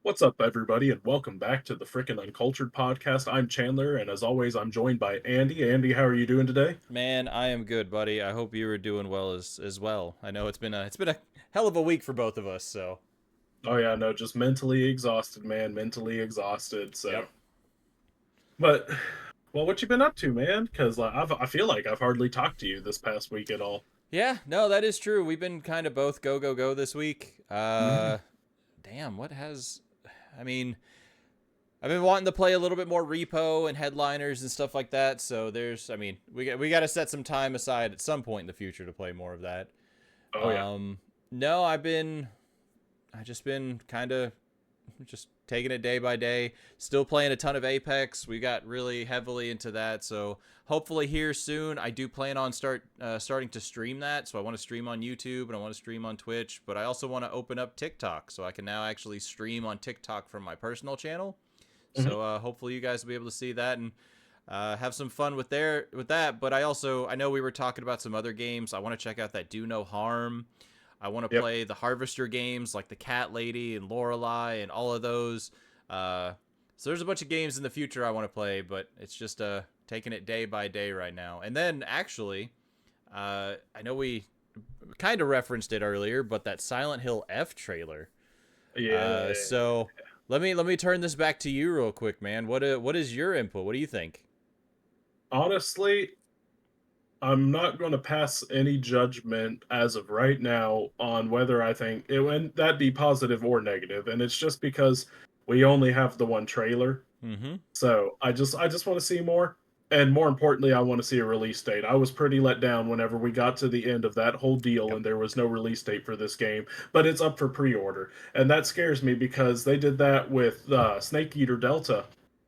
What's up, everybody, and welcome back to the Frickin' Uncultured podcast. I'm Chandler, and as always, I'm joined by Andy. Andy, how are you doing today? Man, I am good, buddy. I hope you were doing well as well. I know it's been a hell of a week for both of us. So, Oh yeah, no, just mentally exhausted, man, mentally exhausted. yep. But well, what you been up to, man? Because I feel like I've hardly talked to you this past week at all. Yeah, no, that is true. We've been kind of both go go go this week. Hmm. Damn, what has? I mean, I've been wanting to play a little bit more repo and headliners and stuff like that. So we got to set some time aside at some point in the future to play more of that. Oh yeah. Um, no, I just been kind of just taking it day by day. Still playing a ton of Apex. We got really heavily into that, so hopefully here soon. I do plan on starting to stream that. So I want to stream on YouTube and I want to stream on Twitch, but I also want to open up TikTok so I can now actually stream on TikTok from my personal channel. Hmm. So hopefully you guys will be able to see that and have some fun with that. But I know we were talking about some other games. I want to check out that Do No Harm. I want to Yep. play the Harvester games like the Cat Lady and Lorelei and all of those. So there's a bunch of games in the future I want to play, but it's just taking it day by day right now. And then actually, I know we kind of referenced it earlier, but that Silent Hill F trailer. Yeah. So let me turn this back to you real quick, man. What is your input? What do you think? Honestly, I'm not going to pass any judgment as of right now on whether I think it would that be positive or negative, and it's just because we only have the one trailer. Mm-hmm. So I just want to see more, and more importantly, I want to see a release date. I was pretty let down whenever we got to the end of that whole deal Yep. and there was no release date for this game, but it's up for pre-order, and that scares me because they did that with Snake Eater Delta,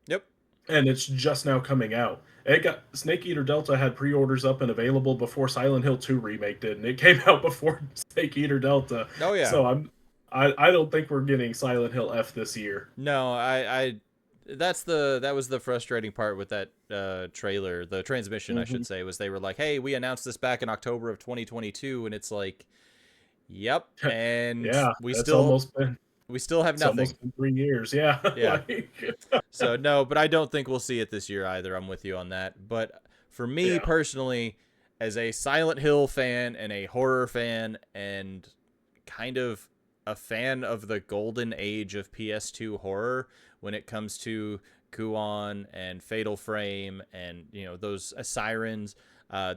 Yep. and it's just now coming out. It got Snake Eater Delta had pre-orders up and available before Silent Hill 2 remake did, and it came out before Snake Eater Delta. Oh yeah. So I don't think we're getting Silent Hill F this year. No, that was the frustrating part with that trailer, the transmission, I Hmm. should say, was they were like, "Hey, we announced this back in October of 2022," and it's like, "Yep," and Yeah, we still have it's nothing. almost been 3 years. Yeah, Yeah. like So no, but I don't think we'll see it this year either. I'm with you on that. But for me yeah. personally, as a Silent Hill fan and a horror fan and kind of a fan of the golden age of PS2 horror when it comes to Kuon and Fatal Frame and those Sirens,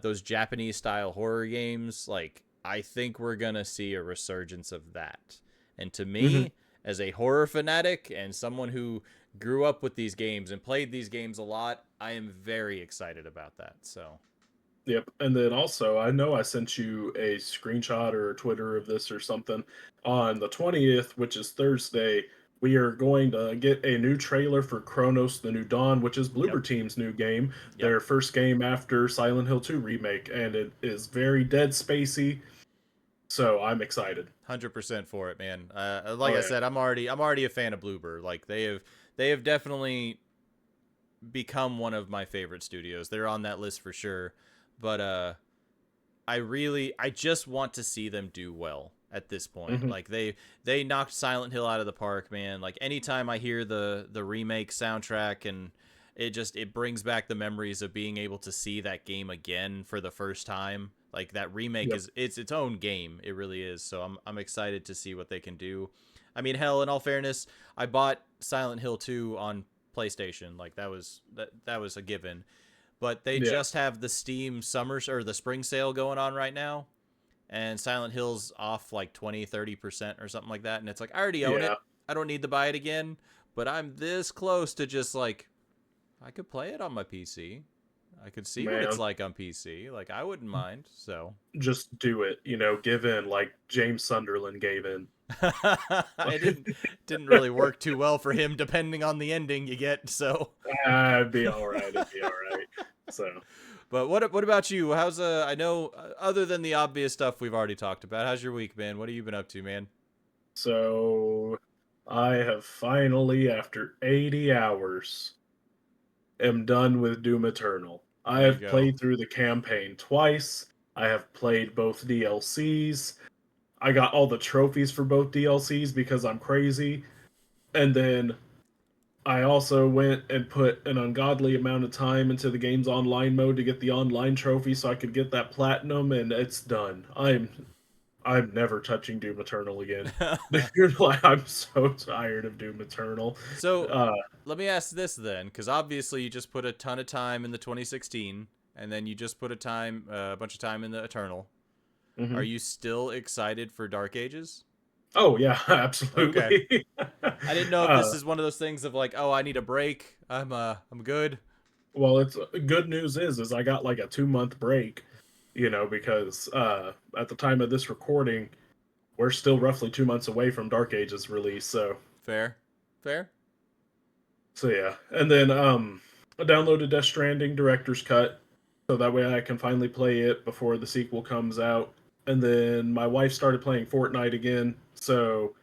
those Japanese style horror games, like I think we're gonna see a resurgence of that. And to Hmm. me, as a horror fanatic and someone who grew up with these games and played these games a lot, I am very excited about that. So, Yep. And then also, I know I sent you a screenshot or a Twitter of this or something on the 20th, which is Thursday. We are going to get a new trailer for Chronos The New Dawn, which is yep, Bloober Team's new game, yep, their first game after Silent Hill 2 remake, and it is very Dead Spacey, so I'm excited. 100% for it, man. Like Oh I yeah. said, I'm already a fan of Bloober. Like they have definitely become one of my favorite studios. They're on that list for sure. But I just want to see them do well at this point. Hmm. Like they knocked Silent Hill out of the park, man. Like anytime I hear the remake soundtrack, and it brings back the memories of being able to see that game again for the first time. Like that remake Yep. is it's its own game. It really is. So I'm excited to see what they can do. I mean, hell, in all fairness, I bought Silent Hill 2 on PlayStation. Like that was a given. But they Yeah. just have the Steam summer or the spring sale going on right now, and Silent Hill's off like 20-30% or something like that, and it's like I already own Yeah. it. I don't need to buy it again, but I'm this close to just like I could play it on my PC. I could see what it's Man, like on PC. Like I wouldn't mind. So just do it. Give in like James Sunderland gave in. it didn't really work too well for him depending on the ending you get. So It'd be all right. It'd be all right. So, but what about you? How's I know other than the obvious stuff we've already talked about, how's your week been? What have you been up to, man? so I have finally, after 80 hours, am done with Doom Eternal. I There you have go. played through the campaign twice. I have played both DLCs. I got all the trophies for both DLCs because I'm crazy. And then I also went and put an ungodly amount of time into the game's online mode to get the online trophy so I could get that platinum, and it's done. I'm never touching Doom Eternal again. You're like, I'm so tired of Doom Eternal. So Uh, let me ask this then, because obviously you just put a ton of time in the 2016, and then you just put a bunch of time in the Eternal. Are mhm. you still excited for Dark Ages? Oh yeah, Okay. absolutely. I didn't know if uh, this is one of those things of like, oh, I need a break. I'm good. well, it's good news is I got like a 2 month break, because at the time of this recording, we're still roughly 2 months away from Dark Ages release. Fair. Fair. So yeah, and then I downloaded Death Stranding Director's Cut, so that way I can finally play it before the sequel comes out. And then my wife started playing Fortnite again, so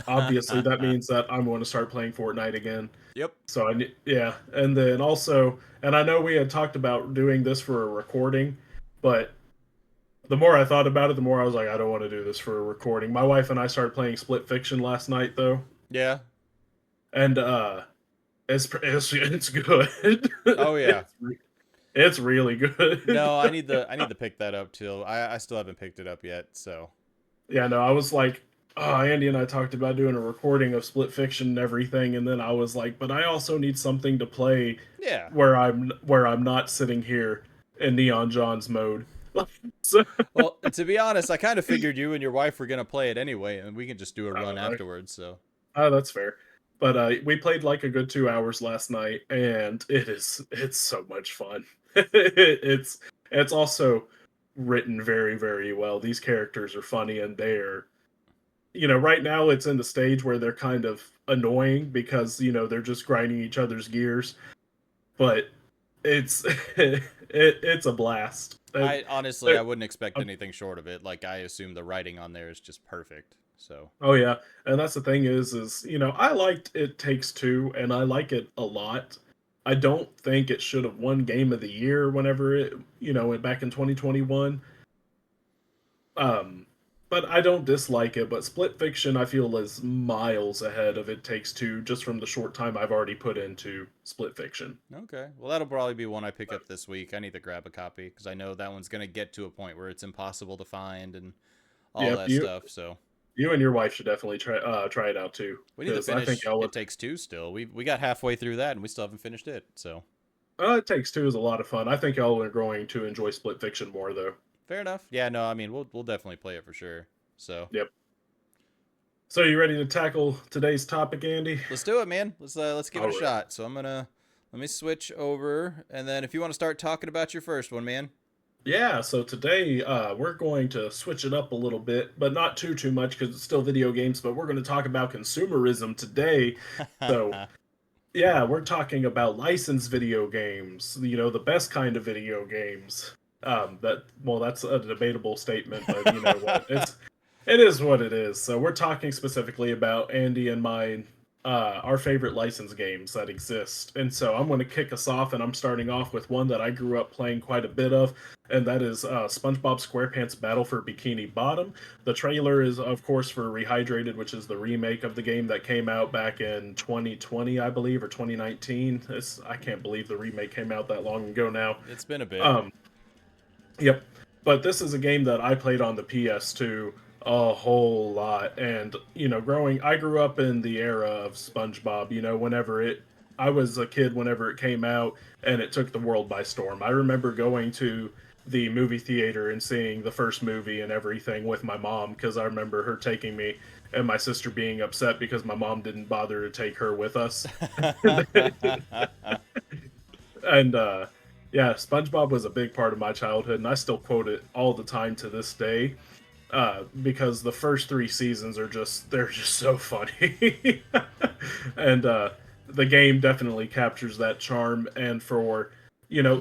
obviously that means that I'm going to start playing Fortnite again. Yep. So yeah, and then also, and I know we had talked about doing this for a recording, but the more I thought about it, the more I was like, I don't want to do this for a recording. My wife and I started playing Split Fiction last night though, Yeah. and it's good. Oh yeah. It's really good. No, I need to pick that up too. I still haven't picked it up yet, so Yeah, no, I was like, oh, Andy and I talked about doing a recording of Split Fiction and everything, and then I was like, but I also need something to play yeah. where I'm not sitting here in Neon John's mode. So, Well, to be honest, I kind of figured you and your wife were gonna play it anyway, and we can just do a run uh, afterwards. So that's fair. But we played like a good 2 hours last night, and it's so much fun. It's also written very, very well. These characters are funny, and they're right now it's in the stage where they're kind of annoying because they're just grinding each other's gears, but it's it's a blast. I honestly Uh, I wouldn't expect anything short of it. Like I assume the writing on there is just perfect. So oh yeah, and that's the thing is I liked It Takes Two, and I like it a lot. I don't think it should have won Game of the Year whenever it went back in 2021. Um, but I don't dislike it. But Split Fiction, I feel, is miles ahead of It Takes Two just from the short time I've already put into Split Fiction. okay, well that'll probably be one I pick up this week. I need to grab a copy because I know that one's gonna get to a point where it's impossible to find and all Yep, that stuff. So you and your wife should definitely try it out too, we need to because I think finish y'all It would. Takes Two. Still, we got halfway through that and we still haven't finished it. So It Takes Two is a lot of fun. I think y'all are going to enjoy Split Fiction more though. fair enough. Yeah, no, I mean we'll definitely play it for sure. So Yep. So you ready to tackle today's topic, Andy? let's do it, man. Let's give it All a right. shot. So let me switch over, and then if you want to start talking about your first one, man. Yeah, so today we're going to switch it up a little bit, but not too much because it's still video games. But we're going to talk about consumerism today. So yeah, we're talking about licensed video games. The best kind of video games. That's a debatable statement, but you know what? It is what it is. So we're talking specifically about Andy and mine, our favorite licensed games that exist. And so I'm going to kick us off, and I'm starting off with one that I grew up playing quite a bit of, and that is SpongeBob SquarePants Battle for Bikini Bottom. The trailer is, of course, for Rehydrated, which is the remake of the game that came out back in 2020, I believe, or 2019. I can't believe the remake came out that long ago now. It's been a bit. Um, Yep. But this is a game that I played on the PS2 a whole lot. And, I grew up in the era of SpongeBob, I was a kid whenever it came out and it took the world by storm. I remember going to the movie theater and seeing the first movie and everything with my mom because I remember her taking me and my sister being upset because my mom didn't bother to take her with us. And yeah, SpongeBob was a big part of my childhood, and I still quote it all the time to this day. Because the first three seasons they're just so funny, and the game definitely captures that charm. And for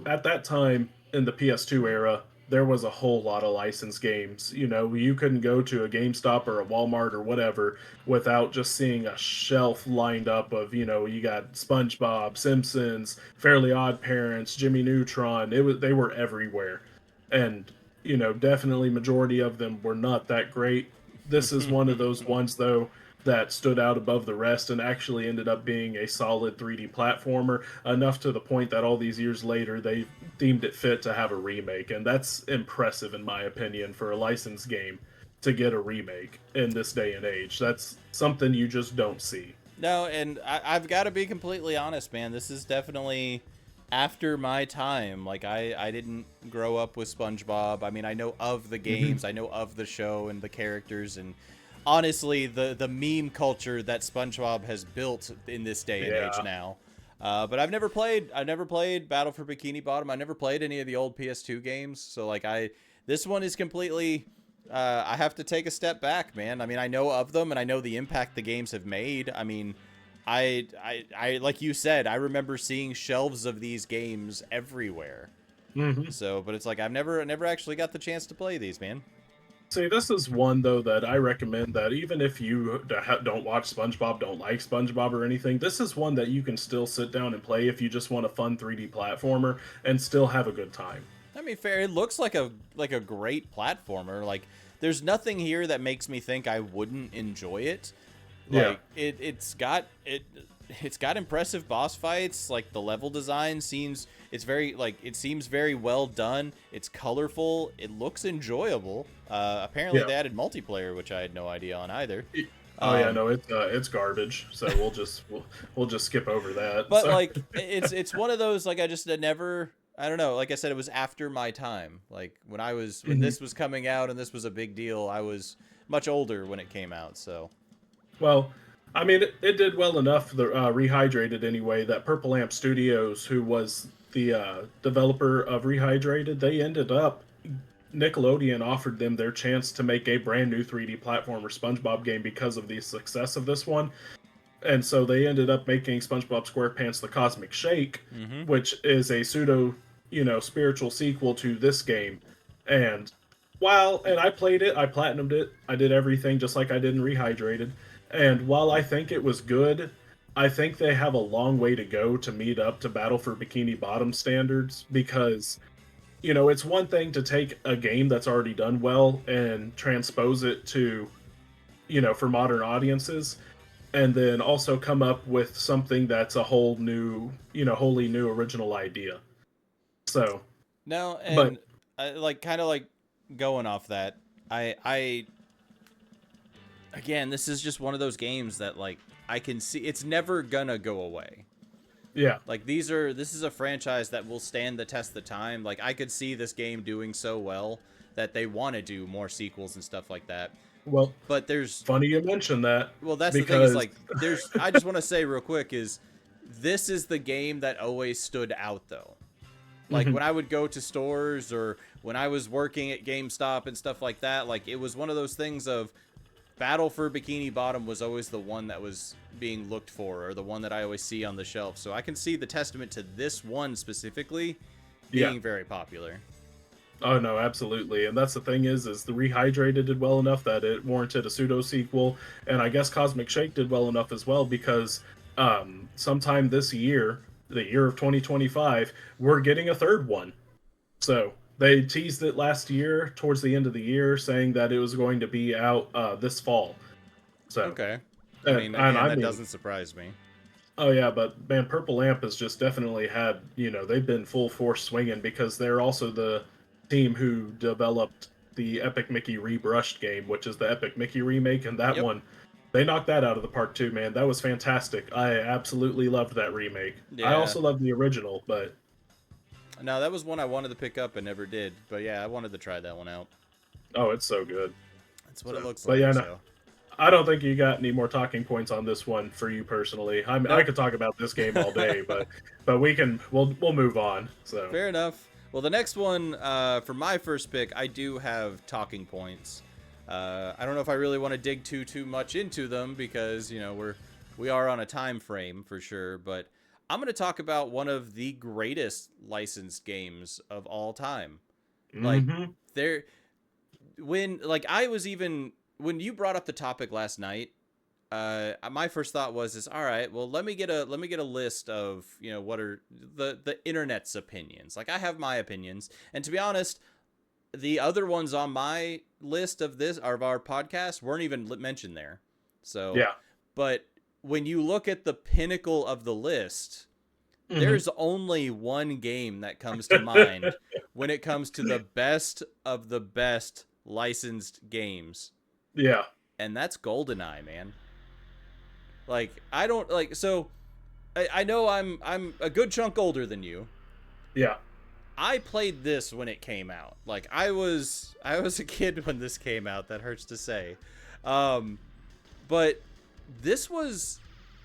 at that time in the PS2 era, there was a whole lot of licensed games. You couldn't go to a GameStop or a Walmart or whatever without just seeing a shelf lined up of you got SpongeBob, Simpsons, Fairly Odd Parents, Jimmy Neutron. They were everywhere, and definitely majority of them were not that great. This is one of those ones though that stood out above the rest and actually ended up being a solid 3D platformer, enough to the point that all these years later they deemed it fit to have a remake. And that's impressive, in my opinion, for a licensed game to get a remake in this day and age. That's something you just don't see. No, and I've got to be completely honest, man. This is definitely after my time. Like, I didn't grow up with SpongeBob. I mean, I know of the Hmm. games, I know of the show and the characters, and honestly, the meme culture that SpongeBob has built in this day and age Yeah. now. But I've never played. I've never played Battle for Bikini Bottom. I never played any of the old PS2 games. So like this one is completely. I have to take a step back, man. I mean, I know of them and I know the impact the games have made. I mean, like you said, I remember seeing shelves of these games everywhere. Hmm. So, but it's like never actually got the chance to play these, man. See, this is one though that I recommend that even if you don't watch SpongeBob, don't like SpongeBob or anything, this is one that you can still sit down and play if you just want a fun 3D platformer and still have a good time. I mean, fair. It looks like a great platformer. Like, there's nothing here that makes me think I wouldn't enjoy it. Yeah. Like, it's got impressive boss fights. Like, the level design seems very well done. It's colorful. It looks enjoyable. Apparently Yeah. they added multiplayer, which I had no idea on either. Oh yeah, Um, no, it's garbage. So we'll just skip over that. but So like it's one of those like I just never I don't know. Like I said, it was after my time. Like when Mhm. this was coming out and this was a big deal, I was much older when it came out. So Well, I mean, it did well enough. The Rehydrated anyway. That Purple Lamp Studios, who was the developer of Rehydrated, they ended up Nickelodeon offered them their chance to make a brand new 3D platformer SpongeBob game because of the success of this one. And so they ended up making SpongeBob SquarePants: The Cosmic Shake, mm-hmm. which is a pseudo, spiritual sequel to this game. And and I played it, I platinumed it, I did everything just like I did in Rehydrated. And while I think it was good, I think they have a long way to go to meet up to Battle for Bikini Bottom standards because it's one thing to take a game that's already done well and transpose it to, for modern audiences, and then also come up with something that's a whole new, wholly new original idea. So, No, but and like kind of like going off that, I again, this is just one of those games that like I can see it's never gonna go away. yeah, Like this is a franchise that will stand the test of time. Like I could see this game doing so well that they want to do more sequels and stuff like that. well, But there's funny you mention that well that's the thing is because like there's I just want to say real quick is this is the game that always stood out though. Like Mhm, when I would go to stores or when I was working at GameStop and stuff like that, like it was one of those things of Battle for Bikini Bottom was always the one that was being looked for or the one that I always see on the shelf. So I can see the testament to this one specifically yeah. being very popular. Oh no, absolutely. And that's the thing is the Rehydrated did well enough that it warranted a pseudo sequel, and I guess Cosmic Shake did well enough as well because sometime this year, the year of 2025, we're getting a third one. So they teased it last year towards the end of the year, saying that it was going to be out this fall. So Okay. I and mean, and again, I that mean, doesn't surprise me. oh yeah, but man, Purple Lamp has just definitely had, they've been full force swinging because they're also the team who developed the Epic Mickey Rebrushed game, which is the Epic Mickey remake, and that Yep. one, they knocked that out of the park too, man. That was fantastic. I absolutely loved that remake. I Yeah. also loved the original, but No, that was one I wanted to pick up and never did. But yeah, I wanted to try that one out. oh, it's so good. That's what it So, looks but yeah, like. no, So I don't think you got any more talking points on this one for you personally. I mean, I nope. could talk about this game all day, but we'll move on. So, Fair enough. Well, the next one for my first pick, I do have talking points. I don't know if I really want to dig too much into them because we are on a time frame for sure. But I'm going to talk about one of the greatest licensed games of all time. Like hmm. there, when like I was even when you brought up the topic last night, my first thought was is all right, well let me get a list of what are the internet's opinions. Like I have my opinions, and to be honest, the other ones on my list of this of our podcast weren't even mentioned there. So, Yeah. but when you look at the pinnacle of the list, Hmm. there's only one game that comes to mind when it comes to the best of the best licensed games, Yeah. and that's GoldenEye, man. Like I don't like so I know I'm a good chunk older than you. Yeah. I played this when it came out. Like I was a kid when this came out. That hurts to say. Um but this was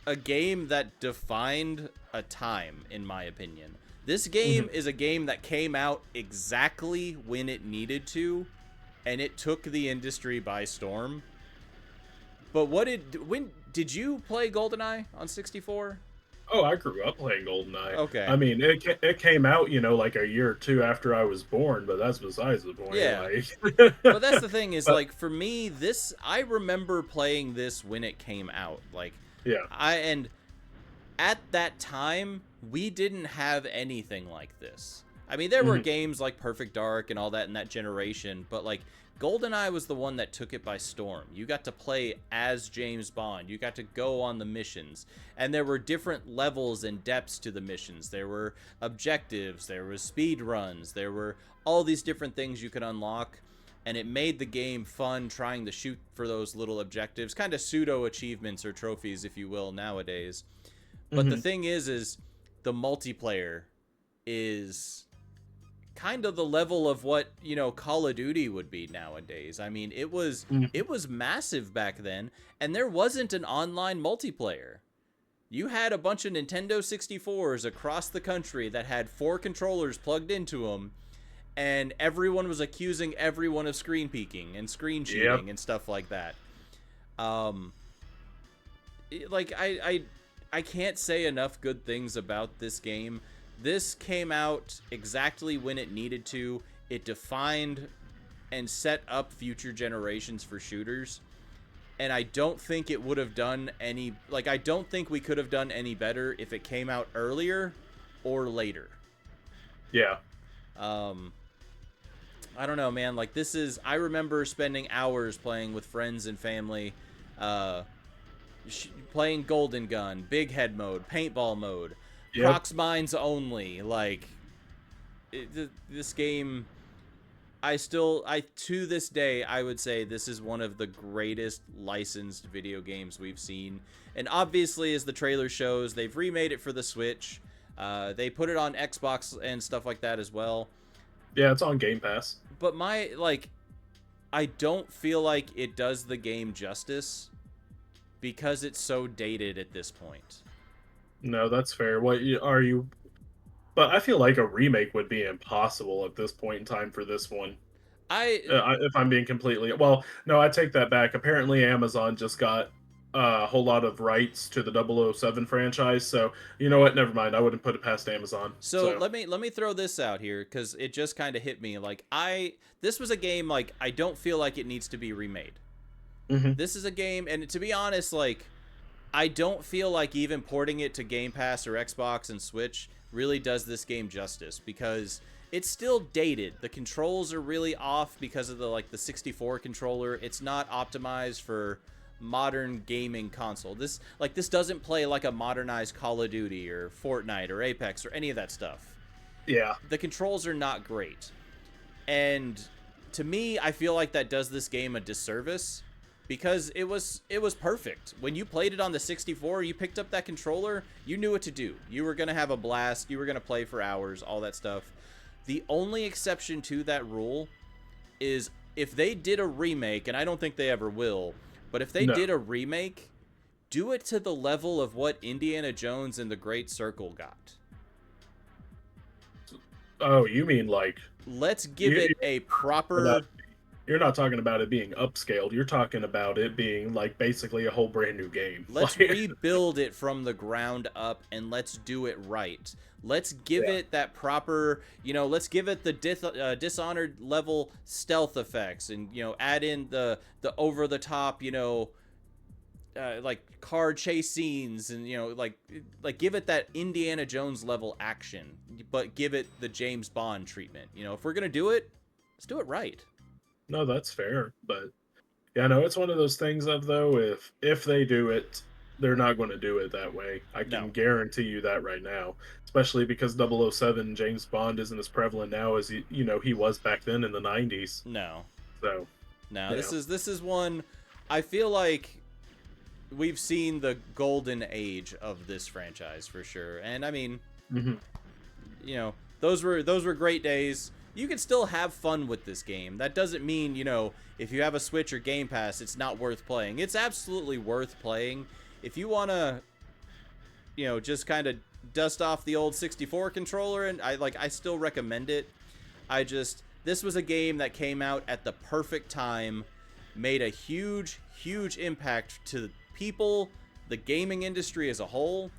a game that defined a time, in my opinion. This Hmm. game is a game that came out exactly when it needed to, and it took the industry by storm. But when did you play GoldenEye on 64? Oh, I grew up playing GoldenEye. Okay. I mean, it came out, like a year or two after I was born, but that's besides the point. Yeah. Like, But that's the thing is but like for me this I remember playing this when it came out. Like yeah. I and at that time, we didn't have anything like this. I mean, there were Hmm. games like Perfect Dark and all that in that generation, but like GoldenEye was the one that took it by storm. You got to play as James Bond. You got to go on the missions. And there were different levels and depths to the missions. There were objectives, there was speed runs, there were all these different things you could unlock. And it made the game fun trying to shoot for those little objectives, kind of pseudo achievements or trophies, if you will, nowadays. But the Hmm. thing is the multiplayer is kind of the level of what, Call of Duty would be nowadays. I mean, it was Hmm. it was massive back then, and there wasn't an online multiplayer. You had a bunch of Nintendo 64s across the country that had 4 controllers plugged into them, and everyone was accusing everyone of screen peeking and screen Yep. cheating and stuff like that. Um, like I can't say enough good things about this game. This came out exactly when it needed to. It defined and set up future generations for shooters. And I don't think it would have done any like I don't think we could have done any better if it came out earlier or later. Yeah. Um I don't know, man. Like this is I remember spending hours playing with friends and family uh playing Golden Gun, Big Head mode, Paintball mode, Yep. Prox Mines only. Like this game, I to this day I would say this is one of the greatest licensed video games we've seen. And obviously, as the trailer shows, they've remade it for the Switch. They put it on Xbox and stuff like that as well. Yeah, it's on Game Pass. But I don't feel like it does the game justice because it's so dated at this point. No, that's fair. Are you? But I feel like a remake would be impossible at this point in time for this one. I If I'm being completely well, no, I take that back. Apparently, Amazon just got a whole lot of rights to the 007 franchise. So you know what? Never mind. I wouldn't put it past Amazon. So So. let me throw this out here because it just kind of hit me. Like this was a game like I don't feel like it needs to be remade. Hmm. This is a game, and to be honest, like I don't feel like even porting it to Game Pass or Xbox and Switch really does this game justice because it's still dated. The controls are really off because of the 64 controller. It's not optimized for modern gaming console. This doesn't play like a modernized Call of Duty or Fortnite or Apex or any of that stuff. Yeah. The controls are not great. And to me, I feel like that does this game a disservice because it was perfect. When you played it on the 64, you picked up that controller, you knew what to do. You were going to have a blast, you were going to play for hours, all that stuff. The only exception to that rule is if they did a remake, and I don't think they ever will, but if they No. did a remake, do it to the level of what Indiana Jones and the Great Circle got. Oh, you mean like Let's give you it a about proper. you're not talking about it being upscaled. You're talking about it being like basically a whole brand new game. Let's Like, rebuild it from the ground up and let's do it right. Let's give yeah. it that proper, let's give it the Dishonored level stealth effects and, add in the over the top, like car chase scenes and, like give it that Indiana Jones level action, but give it the James Bond treatment. If we're going to do it, let's do it right. No, that's fair, but Yeah, no, it's one of those things of though, if they do it, they're not going to do it that way. I No, can guarantee you that right now, especially because 007 James Bond isn't as prevalent now as he was back then in the 90s. no, So, no. yeah. This is one. I feel like we've seen the golden age of this franchise for sure. And I mean, Mhm. those were great days. You can still have fun with this game. That doesn't mean, if you have a Switch or Game Pass, it's not worth playing. It's absolutely worth playing. If you want to, just kind of dust off the old 64 controller, and I still recommend it. This was a game that came out at the perfect time, made a huge impact to people, the gaming industry as a whole,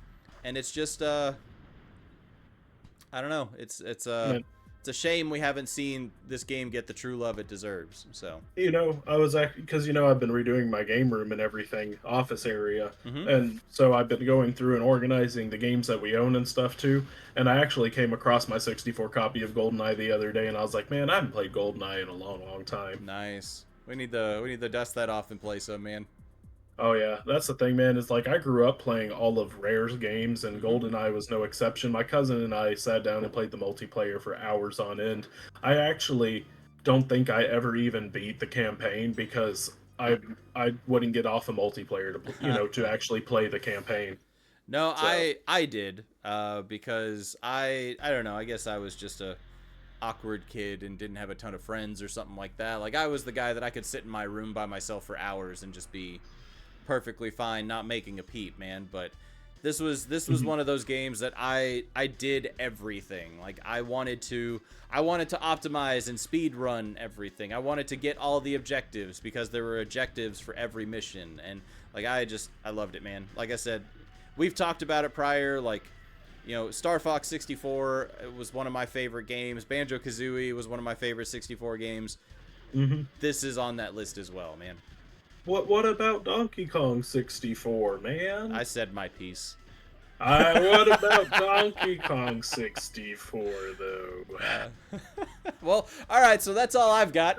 and it's just I don't know. It's a shame we haven't seen this game get the true love it deserves. So, I was actually because I've been redoing my game room and everything, office area, mm-hmm. and so I've been going through and organizing the games that we own and stuff too. And I actually came across my 64 copy of GoldenEye the other day, and I was like, man, I haven't played GoldenEye in a long time. Nice. We need to dust that off and play some, man. Oh yeah, that's the thing, man. Is like I grew up playing all of Rare's games, and Mm-hmm. GoldenEye was no exception. My cousin and I sat down and played the multiplayer for hours on end. I actually don't think I ever even beat the campaign because I wouldn't get off the multiplayer to actually play the campaign. No, So I did because I don't know. I guess I was just a awkward kid and didn't have a ton of friends or something like that. Like I was the guy that I could sit in my room by myself for hours and just be perfectly fine not making a peep, man. But this was mhm. one of those games that I did everything. Like I wanted to optimize and speed run everything. I wanted to get all the objectives because there were objectives for every mission, and like I loved it, man. Like I said, we've talked about it prior, like Star Fox 64 was one of my favorite games. Banjo Kazooie was one of my favorite 64 games. Mhm. This is on that list as well, man. What about Donkey Kong 64, I man? said my piece. What about Donkey Kong 64 though? Uh, well, all right, so that's all I've got.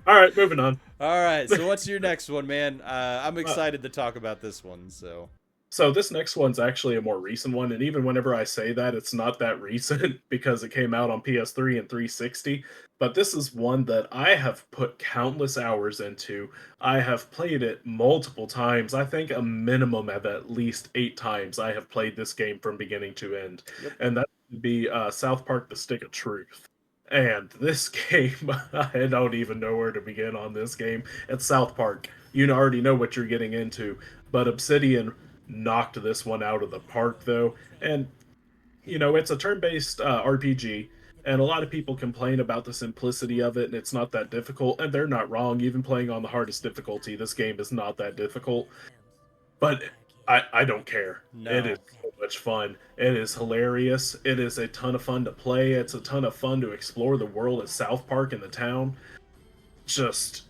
All right, moving on. All right, so what's your next one, man? I'm Uh, excited to talk about this one. So, so this next one's actually a more recent one, and even whenever I say that, it's not that recent because it came out on PS3 and 360. But this is one that I have put countless hours into. I have played it multiple times. I think a minimum of at least 8 times I have played this game from beginning to end, yep. and that would be South Park: The Stick of Truth. And this game, I don't even know where to begin on this game. It's South Park. Already know what you're getting into, but Obsidian knocked this one out of the park, though. And, it's a turn based RPG, and a lot of people complain about the simplicity of it, and it's not that difficult. And they're not wrong. Even playing on the hardest difficulty, this game is not that difficult. But I don't care. It is No. so much fun. It is hilarious. It is a ton of fun to play. It's a ton of fun to explore the world at South Park in the town. Just,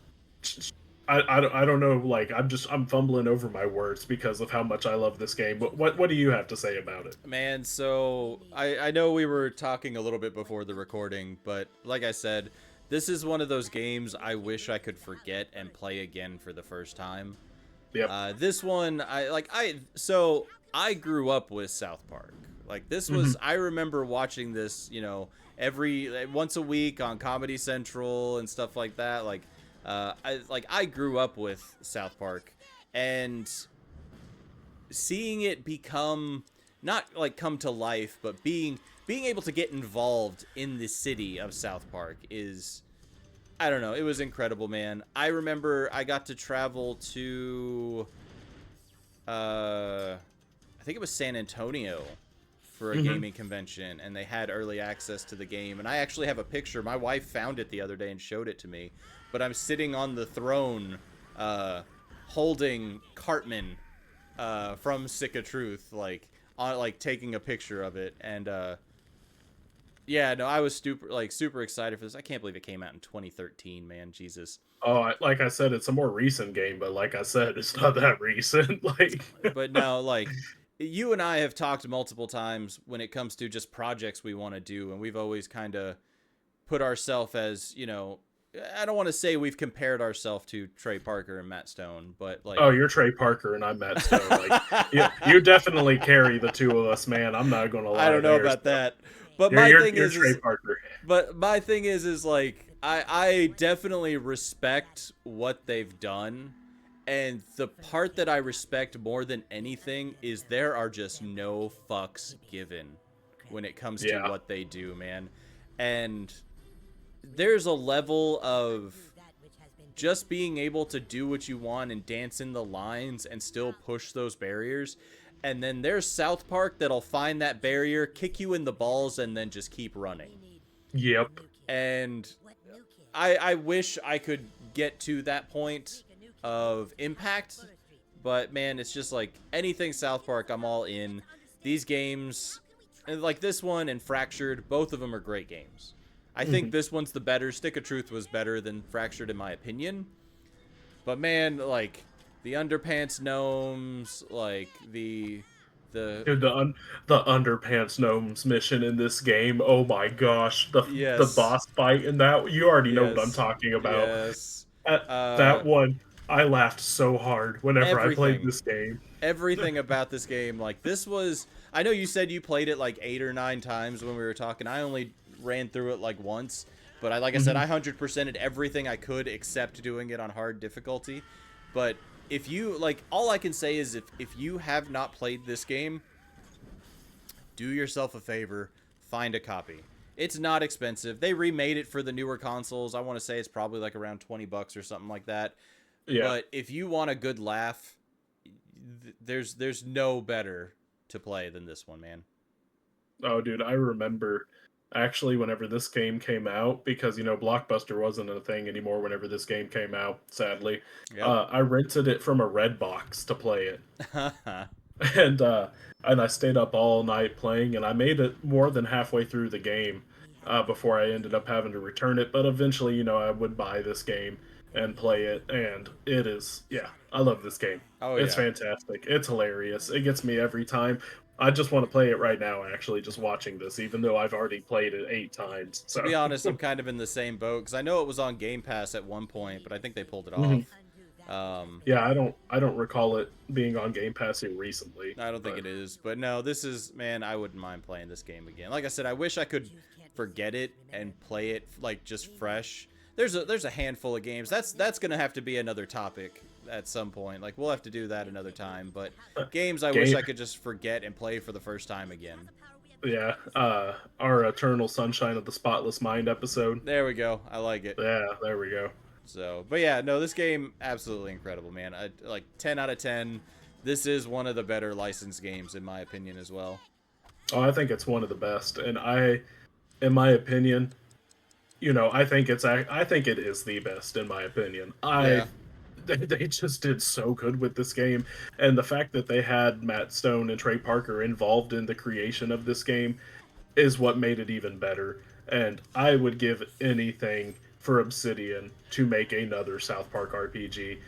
I don't know. Like I'm fumbling over my words because of how much I love this game. But what do you have to say about it? Man, so I know we were talking a little bit before the recording, but like I said, this is one of those games I wish I could forget and play again for the first time. Yep. This one, I grew up with South Park. Like this Hmm. was, I remember watching this, every once a week on Comedy Central and stuff like that. I grew up with South Park, and seeing it become not like come to life, but being able to get involved in the city of South Park is I don't know. It was incredible, man. I remember I got to travel to, I think it was San Antonio for a Hmm. gaming convention, and they had early access to the game. And I actually have a picture. My wife found it the other day and showed it to me. But I'm sitting on the throne, holding Cartman, from Sick of Truth, like taking a picture of it, and yeah, no, I was super excited for this. I can't believe it came out in 2013, man. Jesus. Oh, like I said, it's a more recent game, but like I said, it's not that recent. Like, But no, like you and I have talked multiple times when it comes to just projects we want to do, and we've always kind of put ourselves as, I don't want to say we've compared ourselves to Trey Parker and Matt Stone, but like Oh, you're Trey Parker and I'm Matt Stone. Like, you definitely carry the two of us, man. I'm not gonna I lie don't know there. about So that. But you're my you're thing you're is Trey is Parker. but my thing is like I definitely respect what they've done. And the part that I respect more than anything is there are just no fucks given when it comes to Yeah. what they do, man. And there's a level of just being able to do what you want and dance in the lines and still push those barriers. And then there's South Park that'll find that barrier, kick you in the balls, and then just keep running. Yep. And I wish I could get to that point of impact, but man, it's just like anything South Park, I'm all in. These games, and like this one and Fractured, both of them are great games. I think Mhm. this one's the better. Stick of Truth was better than Fractured in my opinion. But man, like the underpants gnomes, like the Dude, the underpants gnomes mission in this game. Oh my gosh, the yes, boss fight in that. You already know what I'm yes, talking about. yes, That uh, one, I laughed so hard whenever I played everything. this game. Everything about this game, like this was, I know you said you played it like 8 or 9 times when we were talking. I only ran through it like once, but like I said, Mhm. I 100%ed everything I could except doing it on hard difficulty. But if you like, all I can say is if you have not played this game, do yourself a favor, find a copy. It's not expensive. They remade it for the newer consoles. I want to say it's probably like around $20 or something like that. Yeah. But if you want a good laugh, there's no better to play than this one, man. Oh, dude, I remember actually whenever this game came out, because Blockbuster wasn't a thing anymore whenever this game came out, sadly. Yep. I rented it from a Red Box to play it. And and I stayed up all night playing, and I made it more than halfway through the game before I ended up having to return it. But eventually, I would buy this game and play it, and it is, yeah, I love this game. Oh It's yeah. fantastic. It's hilarious. It gets me every time. I just want to play it right now, actually, just watching this, even though I've already played it 8 times. To So, be honest, I'm kind of in the same boat because I know it was on Game Pass at one point, but I think they pulled it off. mhm. Um, Yeah, I don't recall it being on Game Pass here recently, I don't think but it is, but no, this is, man. I wouldn't mind playing this game again. Like I said, I wish I could forget it and play it like just fresh. There's a handful of games. That's gonna have to be another topic at some point. Like we'll have to do that another time. But games I wish game I could just forget and play for the first time again. Yeah, our Eternal Sunshine of the Spotless Mind episode. There we go. I like it. Yeah, there we go. So, but yeah, no, this game absolutely incredible, man. Like 10 out of 10. This is one of the better licensed games in my opinion as well. Oh, I think it's one of the best, and in my opinion, I think it is the best in my opinion. Yeah. They just did so good with this game, and the fact that they had Matt Stone and Trey Parker involved in the creation of this game is what made it even better. And I would give anything for Obsidian to make another South Park RPG.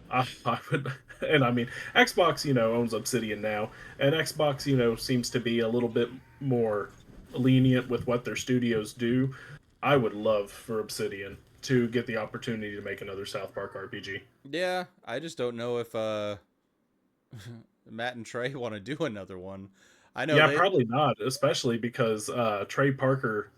I would, and I mean, Xbox, owns Obsidian now, and Xbox, seems to be a little bit more lenient with what their studios do. I would love for Obsidian to get the opportunity to make another South Park RPG. Yeah, I just don't know if Matt and Trey want to do another one. I know Yeah, they probably not, especially because Trey Parker,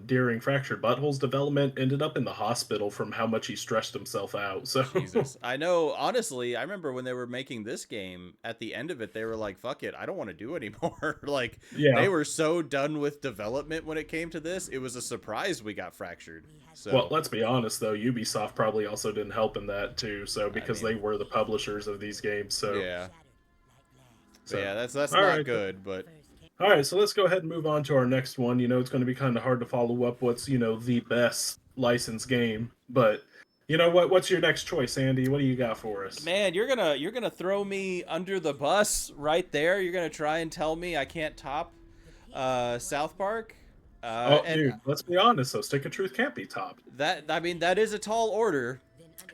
during Fractured Butthole's development, ended up in the hospital from how much he stressed himself out. So, Jesus. I know, honestly, I remember when they were making this game, at the end of it, they were like, fuck it, I don't want to do anymore. Like, they yeah. were so done with development when it came to this. It was a surprise we got Fractured. Well, So, let's be honest though, Ubisoft probably also didn't help in that too. So I because mean, they were the publishers of these games. So, yeah. But so yeah, that's all not right, good, but all right. So let's go ahead and move on to our next one. It's going to be kind of hard to follow up what's the best licensed game, but you know what? What's your next choice, Andy? What do you got for us? man, you're gonna throw me under the bus right there. You're gonna try and tell me I can't top South Park. Oh, And dude, let's be honest. So, Stick of Truth can't be topped. that, I mean, that is a tall order.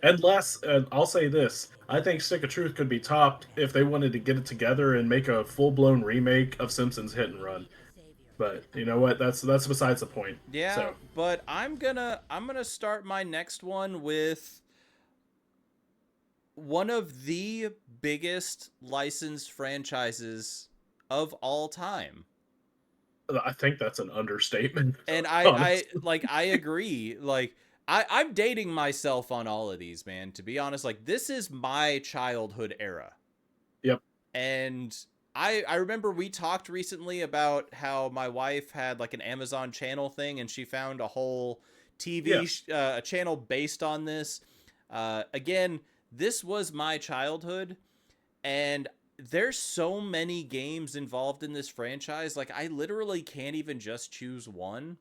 Unless, and I'll say this, I think Stick of Truth could be topped if they wanted to get it together and make a full blown remake of Simpsons Hit and Run. But you know what? That's besides the point. Yeah, So but I'm gonna start my next one with one of the biggest licensed franchises of all time. I think that's an understatement, And I honestly. like I agree. Like I'm dating myself on all of these, man. To be honest, like this is my childhood era. Yep. And I remember we talked recently about how my wife had like an Amazon channel thing, and she found a whole Yeah. a channel based on this. Again, this was my childhood, and there's so many games involved in this franchise. Like I literally can't even just choose one.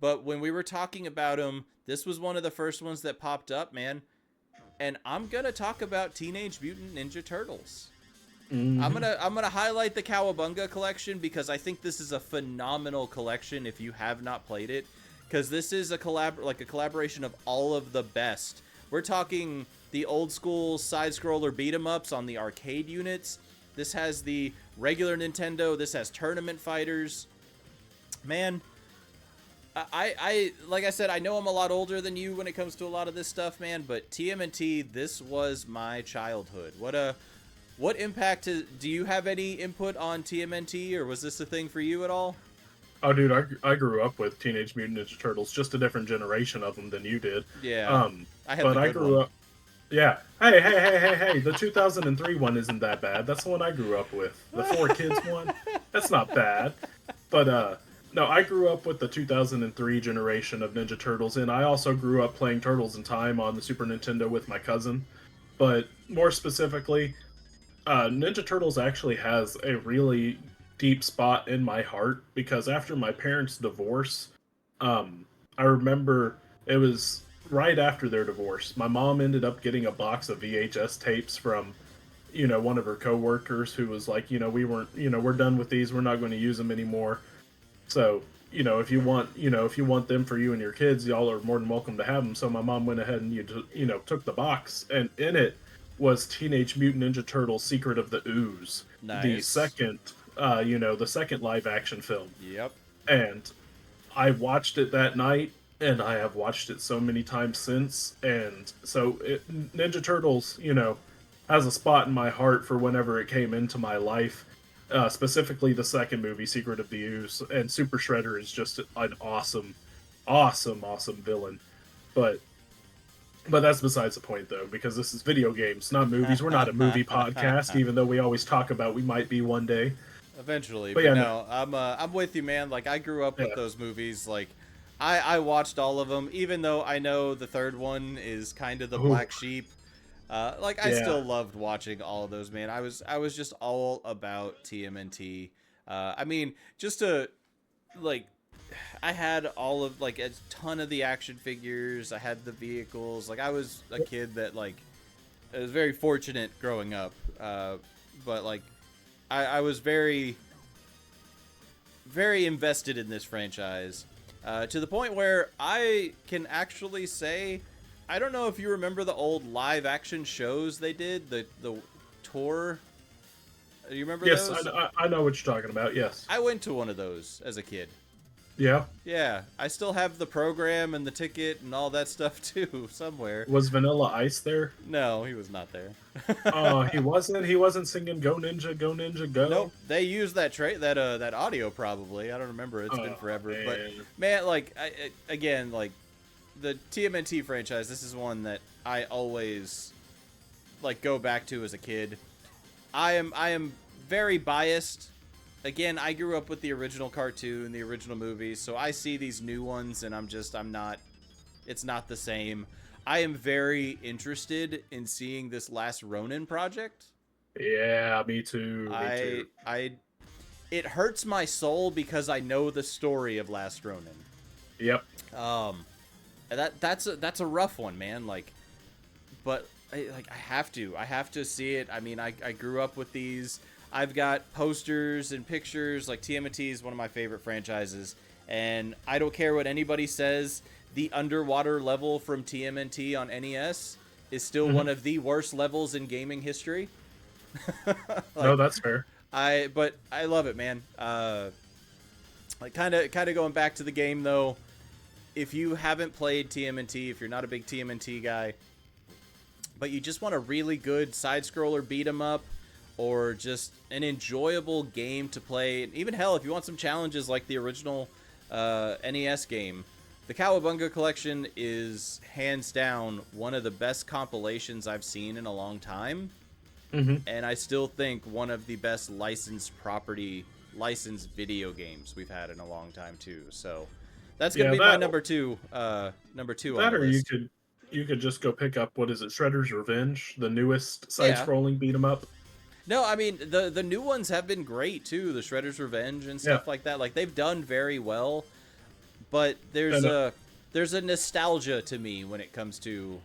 But when we were talking about them, this was one of the first ones that popped up, man. And I'm gonna talk about Teenage Mutant Ninja Turtles. Hmm. I'm gonna highlight the Cowabunga collection because I think this is a phenomenal collection if you have not played it. Because this is a collaboration of all of the best. We're talking the old school side scroller beat 'em ups on the arcade units. This has the regular Nintendo. This has tournament fighters. Man, I like I said, I know I'm a lot older than you when it comes to a lot of this stuff, man. But TMNT, this was my childhood. What impact do you have any input on TMNT, or was this a thing for you at all? Oh, dude, I grew up with Teenage Mutant Ninja Turtles, just a different generation of them than you did. Yeah, Um, I had the but I good grew one. up. Yeah. Hey! The 2003 one isn't that bad. That's the one I grew up with. The four kids one. That's not bad. But no, I grew up with the 2003 generation of Ninja Turtles, and I also grew up playing Turtles in Time on the Super Nintendo with my cousin. But more specifically, Ninja Turtles actually has a really deep spot in my heart because after my parents' divorce, um, I remember it was right after their divorce. My mom ended up getting a box of VHS tapes from, one of her coworkers who was like, we weren't, we're done with these. We're not going to use them anymore. So, if you want them for you and your kids, y'all are more than welcome to have them. So my mom went ahead and took the box, and in it was Teenage Mutant Ninja Turtles: Secret of the Ooze, the Nice. second, the second live action film, Yep. and I watched it that night. And I have watched it so many times since, and Ninja Turtles, has a spot in my heart for whenever it came into my life, specifically the second movie, Secret of the Ooze, and Super Shredder is just an awesome villain. But that's besides the point, though, because this is video games, not movies. We're not a movie podcast, even though we always talk about we might be one day. Eventually, But but yeah, no, no, I'm with you, man. Like I grew up with yeah, those movies. Like I watched all of them, even though I know the third one is kind of the ooh, black sheep. Like I yeah, still loved watching all of those, man. I was just all about TMNT. I mean, just to like I had all of like a ton of the action figures. I had the vehicles. Like I was a kid that like I was very fortunate growing up. But like I was very invested in this franchise to the point where I can actually say I don't know if you remember the old live action shows they did the tour. Do you remember yes, those? I know what you're talking about. Yes, I went to one of those as a kid. yeah. Yeah, I still have the program and the ticket and all that stuff too somewhere. Was Vanilla Ice there? No, he was not there. He wasn't. He wasn't singing "Go Ninja, Go Ninja, Nope, Go." they used that audio probably. I don't remember. It's been Oh forever. But man, man, like again, like the TMNT franchise, this is one that I always like go back to as a kid. I am very biased. Again, I grew up with the original cartoon, the original movies, so I see these new ones and I'm not it's not the same. I am very interested in seeing this Last Ronin project. yeah, me too, me too. I it hurts my soul because I know the story of Last Ronin. Yep. Um that's a rough one, man. Like but I have to see it. I mean, I grew up with these. I've got posters and pictures. Like TMNT is one of my favorite franchises, and I don't care what anybody says. The underwater level from TMNT on NES is still Hmm. one of the worst levels in gaming history. No, like that's fair. but I love it, man. Like kind of going back to the game though. If you haven't played TMNT, if you're not a big TMNT guy, but you just want a really good side scroller beat 'em up, or just an enjoyable game to play, and even hell, if you want some challenges like the original NES game, the Cowabunga Collection is hands down one of the best compilations I've seen in a long time, Hmm. and I still think one of the best licensed video games we've had in a long time too. So that's gonna Yeah, be my that number two on that the or list. you could just go pick up, what is it, Shredder's Revenge, the newest Yeah. side-scrolling beat 'em up. No, I mean the new ones have been great too. The Shredder's Revenge and Yeah, stuff like that. Like they've done very well, but there's and a nostalgia to me when it comes to,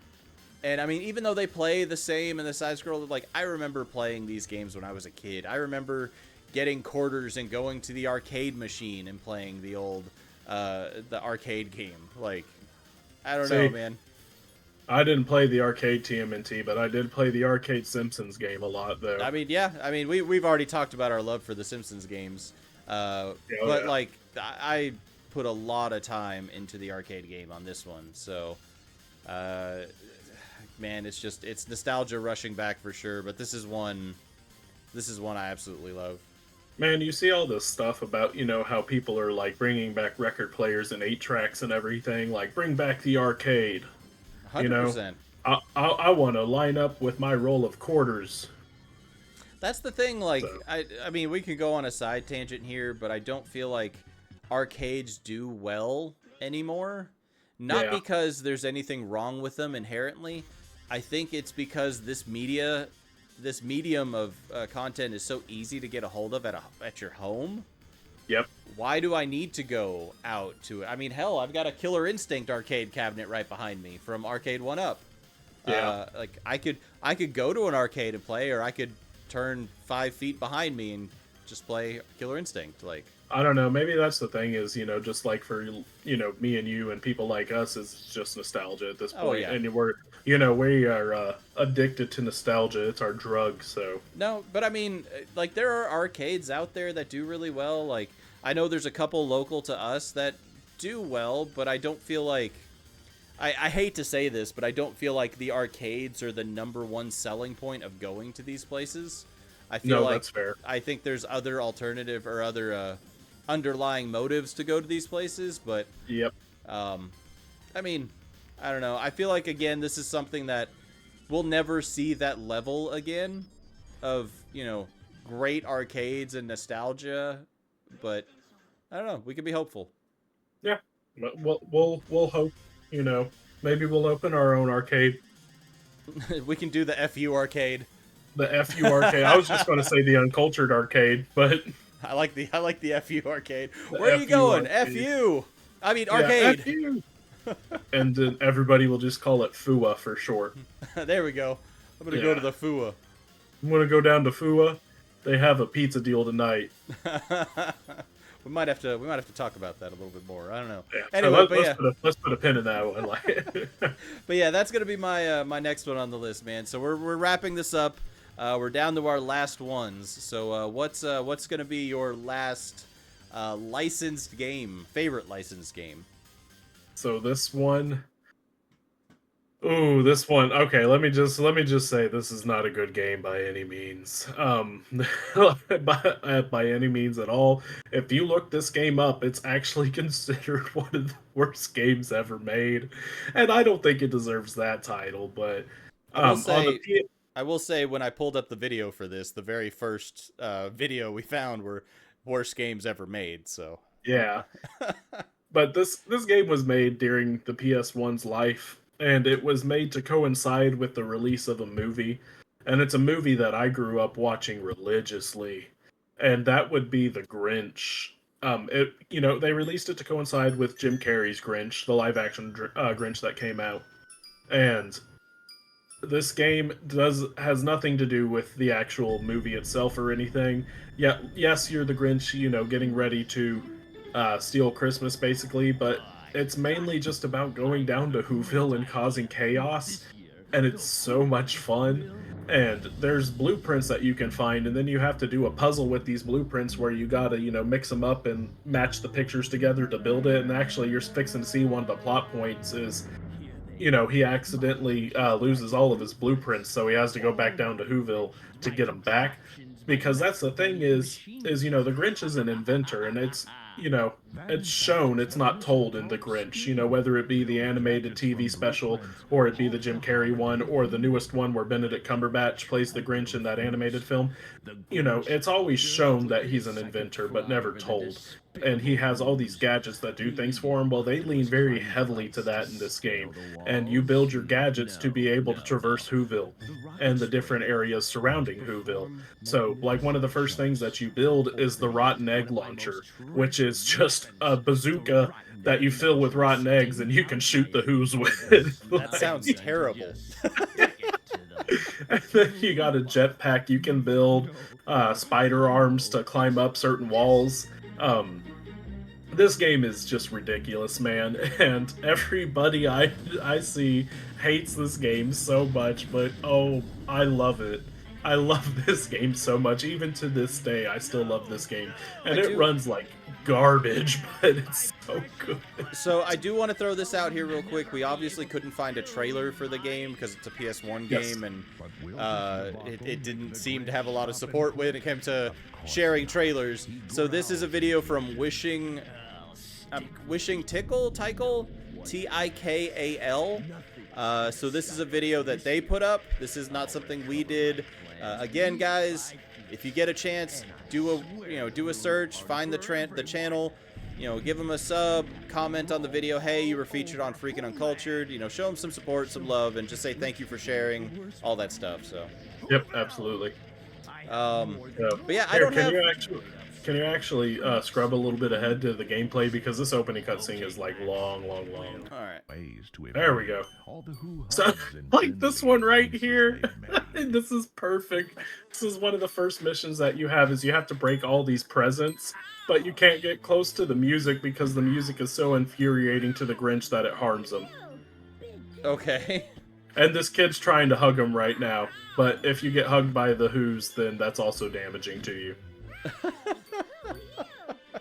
and I mean even though they play the same in the side scroll, like I remember playing these games when I was a kid. I remember getting quarters and going to the arcade machine and playing the old the arcade game. Like I don't know, see, man. I didn't play the arcade TMNT, but I did play the arcade Simpsons game a lot, though. I mean, yeah. I mean, we've already talked about our love for the Simpsons games, Yeah, oh but yeah. like I put a lot of time into the arcade game on this one, so uh, man, it's nostalgia rushing back for sure. But this is one I absolutely love. Man, you see all this stuff about, how people are like bringing back record players and 8 tracks and everything, like bring back the arcade. You know, 100%. I want to line up with my roll of quarters. That's the thing. So Like I mean, we can go on a side tangent here, but I don't feel like arcades do well anymore. Not yeah, because there's anything wrong with them inherently. I think it's because this medium of content is so easy to get a hold of at your home. yep, Why do I need to go out to it? I mean, hell, I've got a Killer Instinct arcade cabinet right behind me from Arcade One Up. yeah. Like I could go to an arcade and play, or I could turn 5 feet behind me and just play Killer Instinct. Like, I don't know. Maybe that's the thing is, just like for, me and you and people like us, is just nostalgia at this oh point. yeah, And we are addicted to nostalgia. It's our drug. So, no, but I mean, like there are arcades out there that do really well. Like I know there's a couple local to us that do well, but I don't feel like I hate to say this, but I don't feel like the arcades are the number one selling point of going to these places. I feel no, like that's fair. I think there's other alternative or other underlying motives to go to these places, but Yep. um, I mean, I don't know. I feel like again, this is something that we'll never see that level again of great arcades and nostalgia, but I don't know. We can be hopeful. Yeah. But we'll hope, you know, maybe we'll open our own arcade. We can do the FU arcade. The FU arcade. I was just going to say the uncultured arcade, but I like the FU arcade. the Where are you FU going? arcade. FU. I mean Yeah, arcade. FU. And then everybody will just call it FUA for short. There we go. I'm gonna go to Yeah. the FUA. I'm going to go down to FUA. They have a pizza deal tonight. we might have to talk about that a little bit more. I don't know. Yeah. So Anyway, but yeah, let's put a pin in that one. Like, but yeah, that's gonna be my next one on the list, man. So we're wrapping this up. We're down to our last ones. So what's gonna be your last licensed game? Favorite licensed game? so this one. Ooh, this one. Okay, let me just say this is not a good game by any means. By any means at all. If you look this game up, it's actually considered one of the worst games ever made, and I don't think it deserves that title. But I will on the say when I pulled up the video for this, the very first video we found were worst games ever made. So yeah, but this game was made during the PS1's life, and it was made to coincide with the release of a movie, and it's a movie that I grew up watching religiously, and that would be The Grinch. They released it to coincide with Jim Carrey's Grinch, the live action Grinch that came out, and this game does has nothing to do with the actual movie itself or anything. Yeah, yes, you're the Grinch, getting ready to steal Christmas, basically, but it's mainly just about going down to Whoville and causing chaos. and it's so much fun. And there's blueprints that you can find, and then you have to do a puzzle with these blueprints where you gotta, mix them up and match the pictures together to build it. And actually, you're fixing to see one of the plot points is he accidentally loses all of his blueprints, so he has to go back down to Whoville to get them back. Because that's the thing is the Grinch is an inventor, and you know, it's shown, it's not told in the Grinch. Whether it be the animated TV special, or it be the Jim Carrey one, or the newest one where Benedict Cumberbatch plays the Grinch in that animated film. It's always shown that he's an inventor, but never told. And he has all these gadgets that do things for him. Well, they lean very heavily to that in this game. And you build your gadgets to be able to traverse Whoville and the different areas surrounding Whoville. So, like, one of the first things that you build is the rotten egg launcher, which is just a bazooka that you fill with rotten eggs and you can shoot the Who's with. That sounds terrible. And then you got a jetpack you can build, spider arms to climb up certain walls. This game is just ridiculous, man, and everybody I see hates this game so much, but oh, I love it. I love this game so much. Even to this day, I still love this game. And it runs like garbage, but it's so good. So I do want to throw this out here real quick. We obviously couldn't find a trailer for the game because it's a PS1 game, and it didn't seem to have a lot of support when it came to sharing trailers. So this is a video from Wishing Tikal, Tikal. So this is a video that they put up. This is not something we did. Again, guys, if you get a chance, do a search, find the channel, give them a sub, comment on the video. Hey, you were featured on Freakin' Uncultured. Show them some support, some love, and just say thank you for sharing all that stuff. So. Yep, absolutely. But yeah, I don't have. Can you actually scrub a little bit ahead to the gameplay, because this opening cutscene is like long. All right. There we go. So, like this one right here, this is perfect. This is one of the first missions that you have, is you have to break all these presents, but you can't get close to the music because the music is so infuriating to the Grinch that it harms him. Okay. And this kid's trying to hug him right now, but if you get hugged by the Who's, then that's also damaging to you.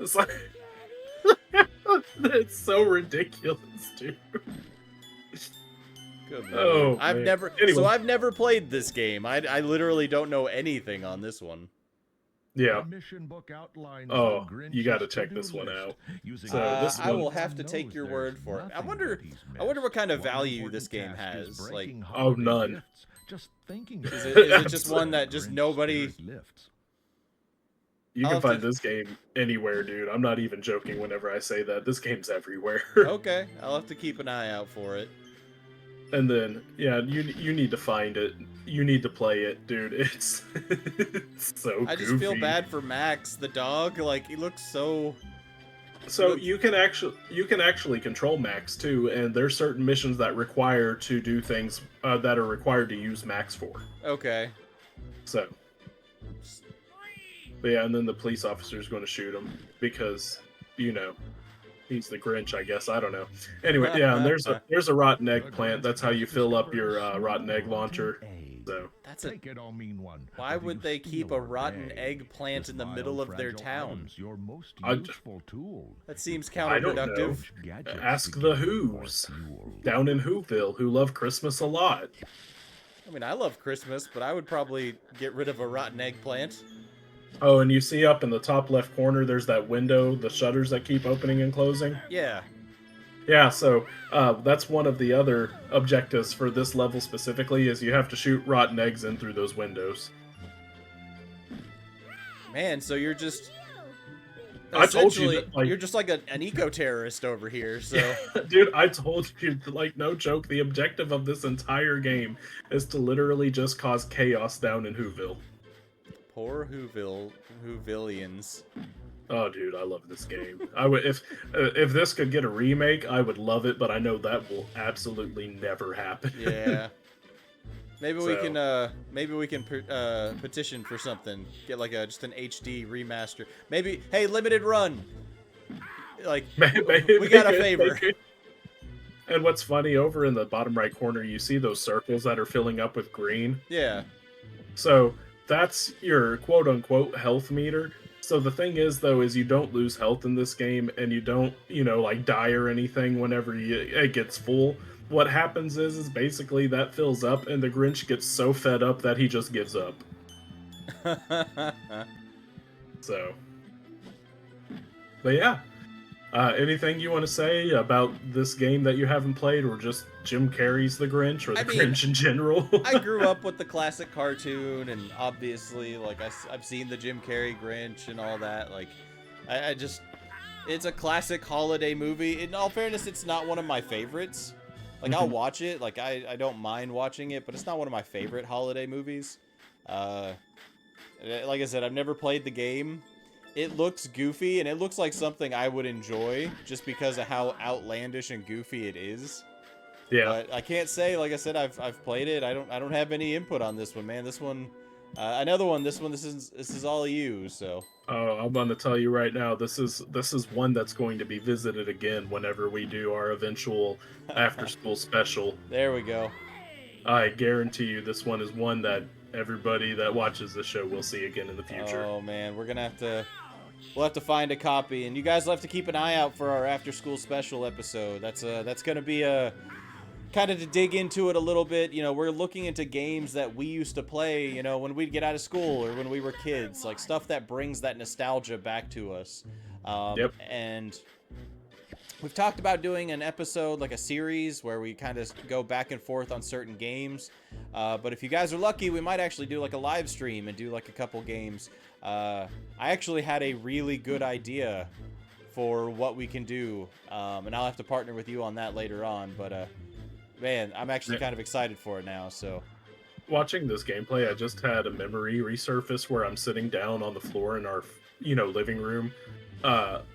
It's like it's so ridiculous, dude. Good man. Oh, I've never played this game. I literally don't know anything on this one. Yeah. Oh, you got to check this one out. So I will have to take your word for it. I wonder what kind of value this game has. Like, oh, none. Is it just one that just nobody? You can find this game anywhere, dude. I'm not even joking whenever I say that. This game's everywhere. Okay, I'll have to keep an eye out for it. And then, yeah, you need to find it. You need to play it, dude. It's so I just feel bad for Max, the dog. Like, he looks so... So you can actually control Max too, and there's certain missions that require to do things that are required to use Max for. Okay. So... But yeah, and then the police officer's going to shoot him because, he's the Grinch, I guess. I don't know. Anyway, yeah, and there's a rotten egg plant. That's how you fill up your rotten egg launcher. So that's Why would they keep a rotten egg plant in the middle of their town? That seems counterproductive. Ask the Who's down in Whoville, who love Christmas a lot. I mean, I love Christmas, but I would probably get rid of a rotten egg plant. Oh, and you see up in the top left corner, there's that window, the shutters that keep opening and closing? Yeah. Yeah, so that's one of the other objectives for this level specifically, is you have to shoot rotten eggs in through those windows. Man, so you're just... I told you that, you're just like an eco-terrorist over here, so... Dude, I told you, like, no joke, the objective of this entire game is to literally just cause chaos down in Whoville. Poor Whovillians. Oh, dude, I love this game. I would if this could get a remake, I would love it, but I know that will absolutely never happen. Yeah. Maybe we can petition for something. Get like just an HD remaster. Maybe, hey, limited run. Like, we got a favor. And what's funny, over in the bottom right corner, you see those circles that are filling up with green. Yeah. So that's your quote unquote health meter. So the thing is, though, is you don't lose health in this game, and you don't, like die or anything whenever it gets full. What happens is basically that fills up, and the Grinch gets so fed up that he just gives up. So, but yeah. Anything you want to say about this game that you haven't played, or just Jim Carrey's The Grinch, or I the mean, Grinch in general? I grew up with the classic cartoon, and obviously, like, I've seen the Jim Carrey Grinch and all that. Like, I just, it's a classic holiday movie. In all fairness, it's not one of my favorites. Like, I'll watch it. Like, I don't mind watching it, but it's not one of my favorite holiday movies. Like I said, I've never played the game. It looks goofy, and it looks like something I would enjoy just because of how outlandish and goofy it is. Yeah. But I can't say, like I said, I've played it. I don't have any input on this one, man. This one, another one. This is all you. So. Oh, I'm going to tell you right now. This is one that's going to be visited again whenever we do our eventual after school special. There we go. I guarantee you, this one is one that everybody that watches the show will see again in the future. Oh man, we'll have to find a copy, and you guys will have to keep an eye out for our after school special episode. That's gonna be a kind of to dig into it a little bit. You know, we're looking into games that we used to play, you know, when we'd get out of school or when we were kids, like stuff that brings that nostalgia back to us. Yep. And we've talked about doing an episode, like a series, where we kind of go back and forth on certain games. But if you guys are lucky, we might actually do like a live stream and do like a couple games. I actually had a really good idea for what we can do, and I'll have to partner with you on that later on. But man, I'm actually kind of excited for it now. So watching this gameplay, I just had a memory resurface where I'm sitting down on the floor in our, living room,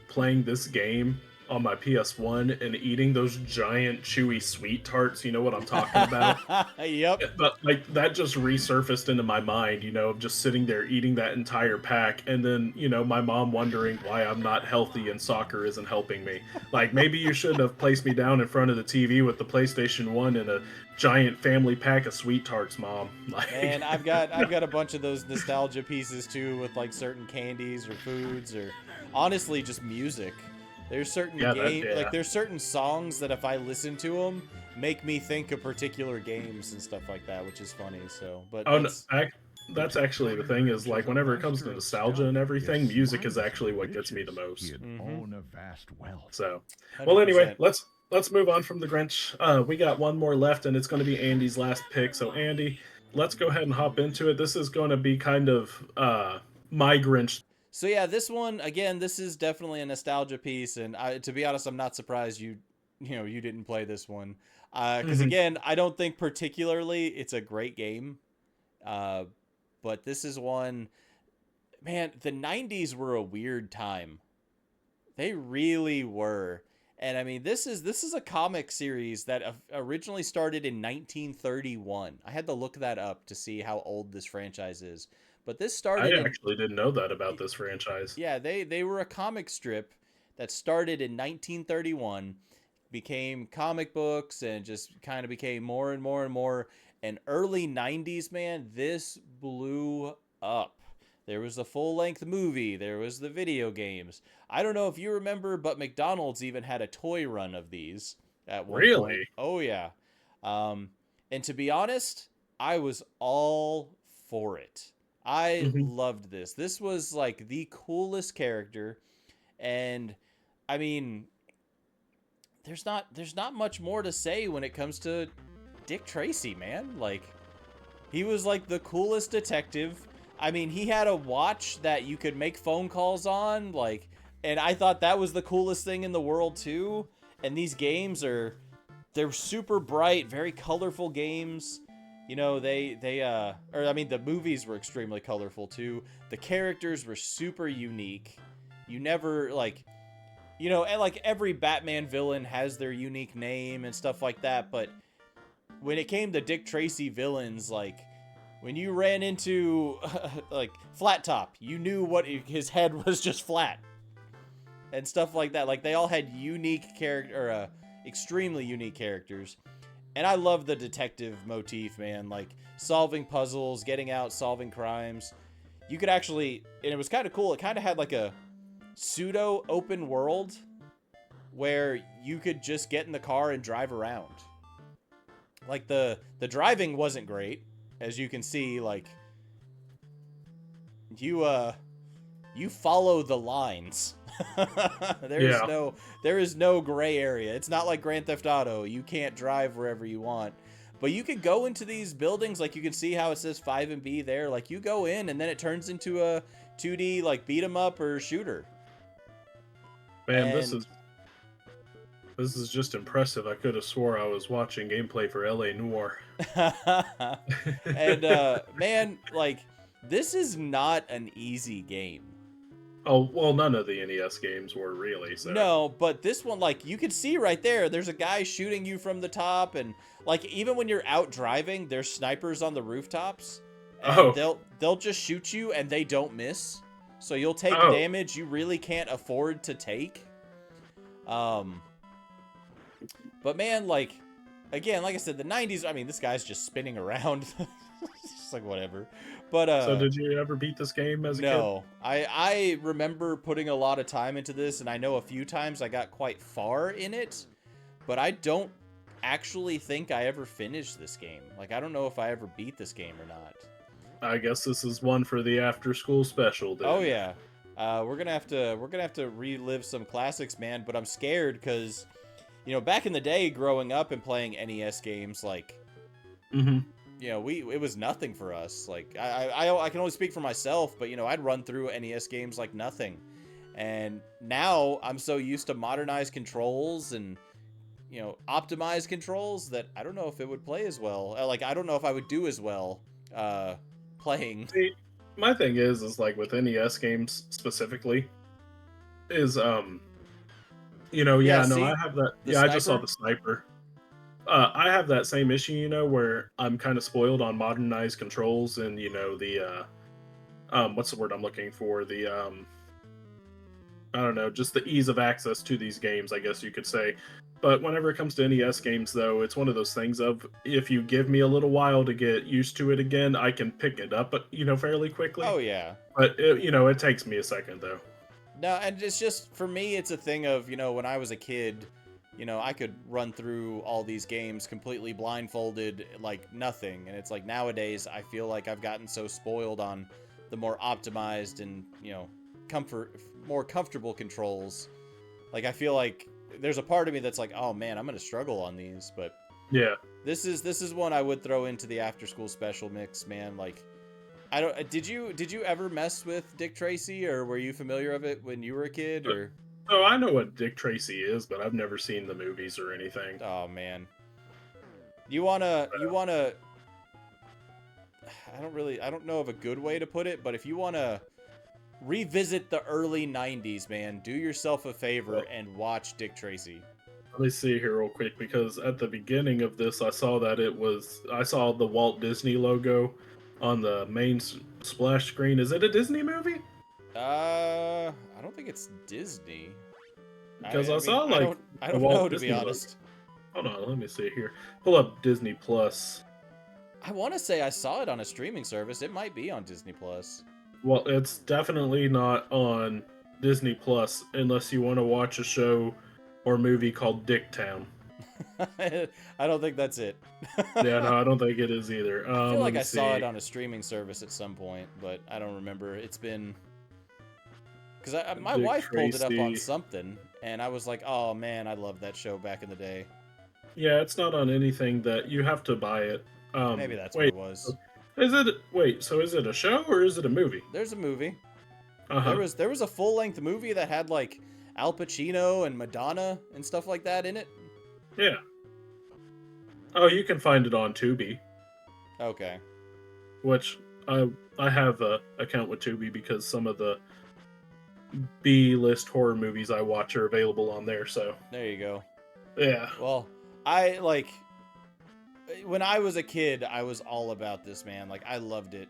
playing this game on my PS1 and eating those giant chewy sweet tarts. You know what I'm talking about? Yep. But like that just resurfaced into my mind, of just sitting there eating that entire pack, and then, my mom wondering why I'm not healthy and soccer isn't helping me. Like, maybe you shouldn't have placed me down in front of the TV with the PlayStation 1 and a giant family pack of sweet tarts, Mom. Like, and I've got a bunch of those nostalgia pieces too, with like certain candies or foods, or honestly just music. There's certain there's certain songs that if I listen to them, make me think of particular games and stuff like that, which is funny. So, but that's actually the thing, is like whenever it comes to nostalgia and everything, music is actually what gets me the most. So, well, anyway, let's move on from the Grinch. We got one more left, and it's going to be Andy's last pick. So, Andy, let's go ahead and hop into it. This is going to be kind of my Grinch. So yeah, this one, again, this is definitely a nostalgia piece, and to be honest, I'm not surprised you didn't play this one, because again, I don't think particularly it's a great game, but this is one, man, the 90s were a weird time. They really were. And I mean, this is a comic series that originally started in 1931. I had to look that up to see how old this franchise is. But this started. I actually didn't know that about this franchise. Yeah, they were a comic strip that started in 1931, became comic books, and just kind of became more and more and more. And early 90s, man, this blew up. There was a full-length movie. There was the video games. I don't know if you remember, but McDonald's even had a toy run of these at one point. Oh, yeah. And to be honest, I was all for it. I loved this. This was like the coolest character, and I mean, there's not much more to say when it comes to Dick Tracy, man. Like, he was like the coolest detective. I mean, he had a watch that you could make phone calls on, like, and I thought that was the coolest thing in the world too. And these games they're super bright, very colorful games. You know, the movies were extremely colorful too. The characters were super unique. You never, like, and like every Batman villain has their unique name and stuff like that. But when it came to Dick Tracy villains, like, when you ran into, like, Flat Top, you knew what his head was, just flat. And stuff like that. Like, they all had unique extremely unique characters. And I love the detective motif, man. Like solving puzzles, getting out, solving crimes. You could actually, and it was kind of cool. It kind of had like a pseudo open world where you could just get in the car and drive around. Like the driving wasn't great, as you can see. Like you follow the lines. Yeah. There is no gray area. It's not like Grand Theft Auto. You can't drive wherever you want. But you could go into these buildings, like you can see how it says 5 and B there. Like you go in and then it turns into a 2D like beat 'em up or shooter. Man, And this is just impressive. I could have swore I was watching gameplay for LA Noire. and man, like this is not an easy game. Oh, well, none of the NES games were really, so. No, but this one, like, you can see right there, there's a guy shooting you from the top, and, like, even when you're out driving, there's snipers on the rooftops, and Oh, they'll just shoot you, and they don't miss. So you'll take oh. damage you really can't afford to take. But man, like, again, like I said, the 90s, I mean, this guy's just spinning around. Just like, whatever. But, So did you ever beat this game as a kid? no, I remember putting a lot of time into this, and I know a few times I got quite far in it, but I don't actually think I ever finished this game. Like, I don't know if I ever beat this game or not. I guess this is one for the after school special then. Oh yeah, we're gonna have to relive some classics, man. But I'm scared because, you know, back in the day, growing up and playing NES games, like, Mm-hmm. you know, it was nothing for us. Like I can only speak for myself, but you know, I'd run through NES games like nothing. And now I'm so used to modernized controls and, you know, optimized controls that I don't know if it would play as well. Like I don't know if I would do as well playing. See, my thing is like with NES games specifically, is Yeah, no, I see have that. the Yeah, I just saw sniper. the sniper. I have that same issue, where I'm kind of spoiled on modernized controls and the what's the word I'm looking for? I don't know, just the ease of access to these games, I guess you could say. But whenever it comes to NES games, though, it's one of those things of if you give me a little while to get used to it again, I can pick it up, fairly Oh quickly. yeah. But it takes me a second, though. No, and it's just for me, it's a thing of, you know, when I was a kid, you know, I could run through all these games completely blindfolded, like nothing. And it's like nowadays, I feel like I've gotten so spoiled on the more optimized and, you know, more comfortable controls. Like I feel like there's a part of me that's like, oh man, I'm gonna struggle on these. But Yeah. this is one I would throw into the after school special mix, man. Like I don't. Did you ever mess with Dick Tracy, or were you familiar of it when you were a kid? Uh, Or Oh, I know what Dick Tracy is, but I've never seen the movies or anything. oh man, you wanna. I don't know of a good way to put it, but if you wanna revisit the early '90s, man, do yourself a favor Uh, and watch Dick Tracy. Let me see here real quick because at the beginning of this, I saw the Walt Disney logo on the main splash screen. Is it a Disney movie? I don't think it's Disney. Because I I mean, saw I like don't. I the don't know Walt to be Disney logo. honest. Hold on, let me see here. Pull up Disney Plus. I want to say I saw it on a streaming service. It might be on Disney Plus. Well, it's definitely not on Disney Plus unless you want to watch a show or movie called Dicktown. I don't think that's it. Yeah, no, I don't think it is either. I feel Let like me I saw see. it on a streaming service at some point, but I don't remember. It's been because my Dick wife pulled it up on Tracy. something, and I was like, "Oh man, I loved that show back in the day." Yeah, it's not on anything that you have to buy it. Maybe that's what Wait, it was. so is it a show or is it a movie? There's a movie. Uh-huh. There was a full length movie that had like Al Pacino and Madonna and stuff like that in it. Yeah. Oh, you can find it on Tubi, Okay, which I have a account with Tubi because some of the B-list horror movies I watch are available on there, so there you go. yeah. Well, I like when I was a kid, I was all about this, man. Like I loved it.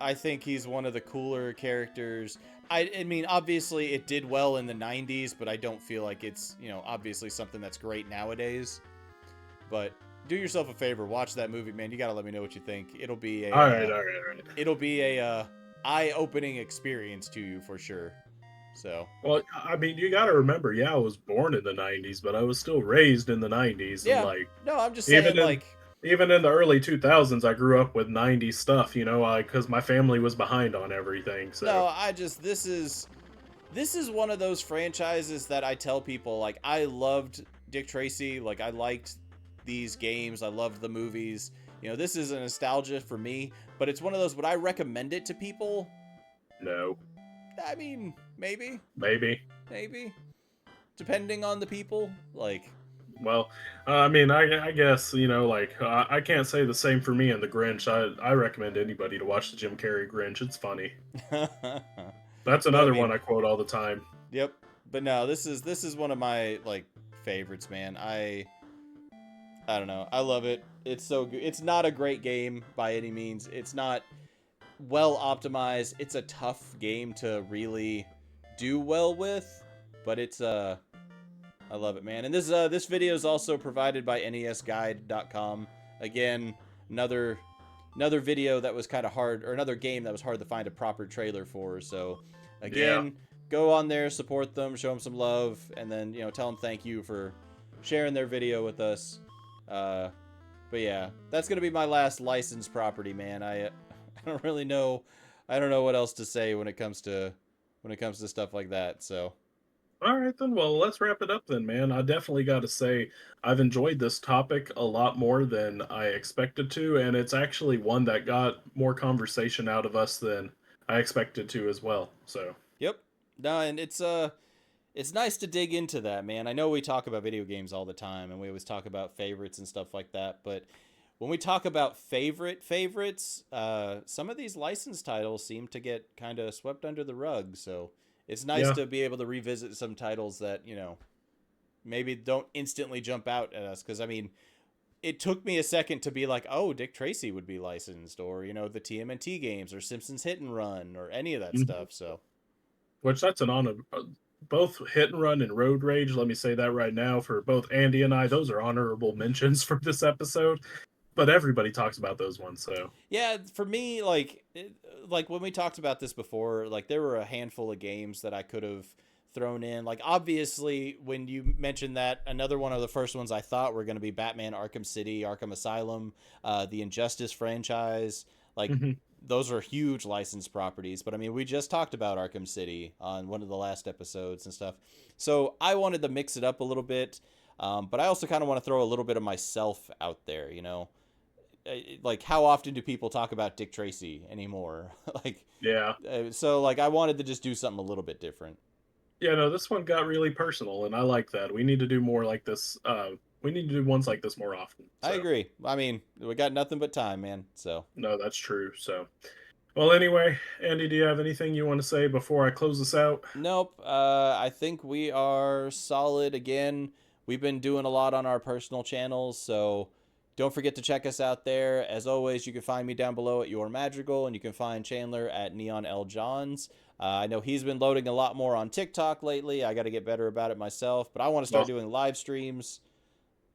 I think he's one of the cooler characters. I mean, obviously it did well in the 90s, but I don't feel like it's, obviously something that's great nowadays. But do yourself a favor, watch that movie, man. You got to let me know what you think. All right, all right, all right. It'll be a eye-opening experience to you for sure. So, Well, I mean, you got to remember, yeah, I was born in the '90s, but I was still raised in the '90s, and yeah. like No, I'm just saying even in like even in the early 2000s, I grew up with '90s stuff, because my family was behind on everything. So no, I just this is one of those franchises that I tell people like I loved Dick Tracy, like I liked these games, I loved the movies. This is a nostalgia for me, but it's one of those would I recommend it to people? no, I mean, maybe, maybe. maybe depending on the people. Like Well, I mean, I guess like I can't say the same for me and the Grinch. I recommend anybody to watch the Jim Carrey Grinch. It's funny. That's but I another one mean, I quote all the time. yep. But no, this is one of my like favorites, man. I don't know. I love it. It's so good. It's not a great game by any means. It's not well optimized. It's a tough game to really do well with, but it's I love it, man. And this video is also provided by nesguide.com. Again, another video that was kind of hard, or another game that was hard to find a proper trailer for. So, Yeah. again, go on there, support them, show them some love, and then tell them thank you for sharing their video with us. But yeah, that's gonna be my last licensed property, man. I don't really know. I don't know what else to say when it comes to stuff like that. So All right then. Well, let's wrap it up then, man. I definitely got to say I've enjoyed this topic a lot more than I expected to, and it's actually one that got more conversation out of us than I expected to as well. So, yep. No, and it's nice to dig into that, man. I know we talk about video games all the time, and we always talk about favorites and stuff like that, but when we talk about favorites, some of these licensed titles seem to get kind of swept under the rug. So it's nice yeah. to be able to revisit some titles that maybe don't instantly jump out at us. Because I mean, it took me a second to be like, oh, Dick Tracy would be licensed, or the TMNT games, or Simpsons Hit and Run, or any of that Mhm. stuff. So Which that's an honor. Both Hit and Run and Road Rage. Let me say that right now for both Andy and I. Those are honorable mentions for this episode. But everybody talks about those ones. So, yeah, for me, like when we talked about this before, like there were a handful of games that I could have thrown in. Like obviously, when you mentioned that, another one of the first ones I thought were going to be Batman: Arkham City, Arkham Asylum, the Injustice franchise. Like mhm. those are huge licensed properties. But I mean, we just talked about Arkham City on one of the last episodes and stuff. So I wanted to mix it up a little bit. But I also kind of want to throw a little bit of myself out there, like how often do people talk about Dick Tracy anymore? like, Yeah. so like I wanted to just do something a little bit different. Yeah, no, this one got really personal, and I like that. We need to do more like this. We need to do ones like this more often. I So, agree. I mean, we got nothing but time, man. So no, that's true. So, well, anyway, Andy, do you have anything you want to say before I close this out? nope. I think we are solid again. We've been doing a lot on our personal channels, so don't forget to check us out there. As always, you can find me down below at Your Madrigal, and you can find Chandler at Neon L Johns. I know he's been loading a lot more on TikTok lately. I got to get better about it myself, but I want to start Well, doing live streams.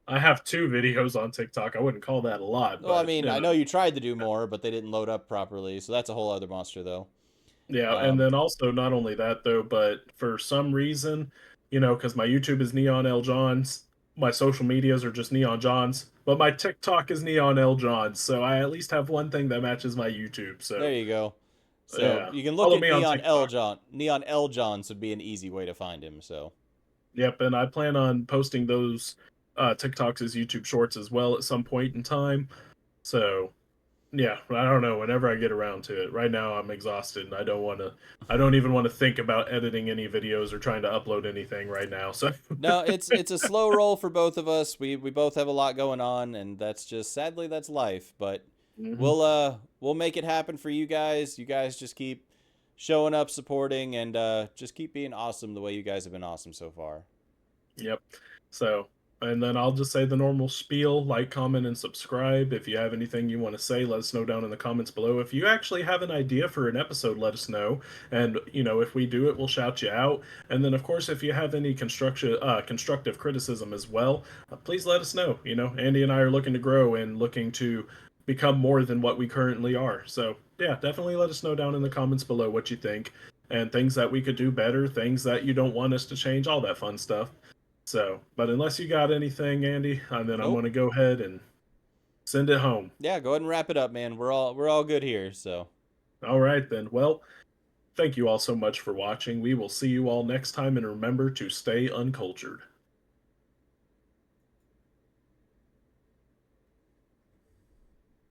I have two videos on TikTok. I wouldn't call that a lot, Well, I but mean, I know you tried to do more, but they didn't load up properly, so that's a whole other monster, though. yeah, and Um, then also not only that though, but for some reason, because my YouTube is Neon L Johns, my social medias are just Neon Johns, but my TikTok is Neon L Johns, so I at least have one thing that matches my YouTube. there So you go. So yeah, you can look follow at me on Neon L TikTok. John. Neon L Johns would be an easy way to find him. So Yep, and I plan on posting those TikToks as YouTube Shorts as well at some point in time. So yeah, I don't know. Whenever I get around to it, right now I'm exhausted and I don't want to. I don't even want to think about editing any videos or trying to upload anything right now. So no, it's a slow roll for both of us. We both have a lot going on, and that's just sadly that's life. But mhm. we'll make it happen for you guys. You guys just keep showing up, supporting, and just keep being awesome the way you guys have been awesome so far. Yep. So And then I'll just say the normal spiel, like, comment, and subscribe. If you have anything you want to say, let us know down in the comments below. If you actually have an idea for an episode, let us know. And, if we do it, we'll shout you out. And then, of course, if you have any constructive criticism as well, please let us know. Andy and I are looking to grow and looking to become more than what we currently are. So, yeah, definitely let us know down in the comments below what you think and things that we could do better, things that you don't want us to change, all that fun stuff. So, but unless you got anything, Andy, then I'm Nope. going to go ahead and send it home. Yeah, go ahead and wrap it up, man. We're all good here. So All right, then. Well, thank you all so much for watching. We will see you all next time, and remember to stay uncultured.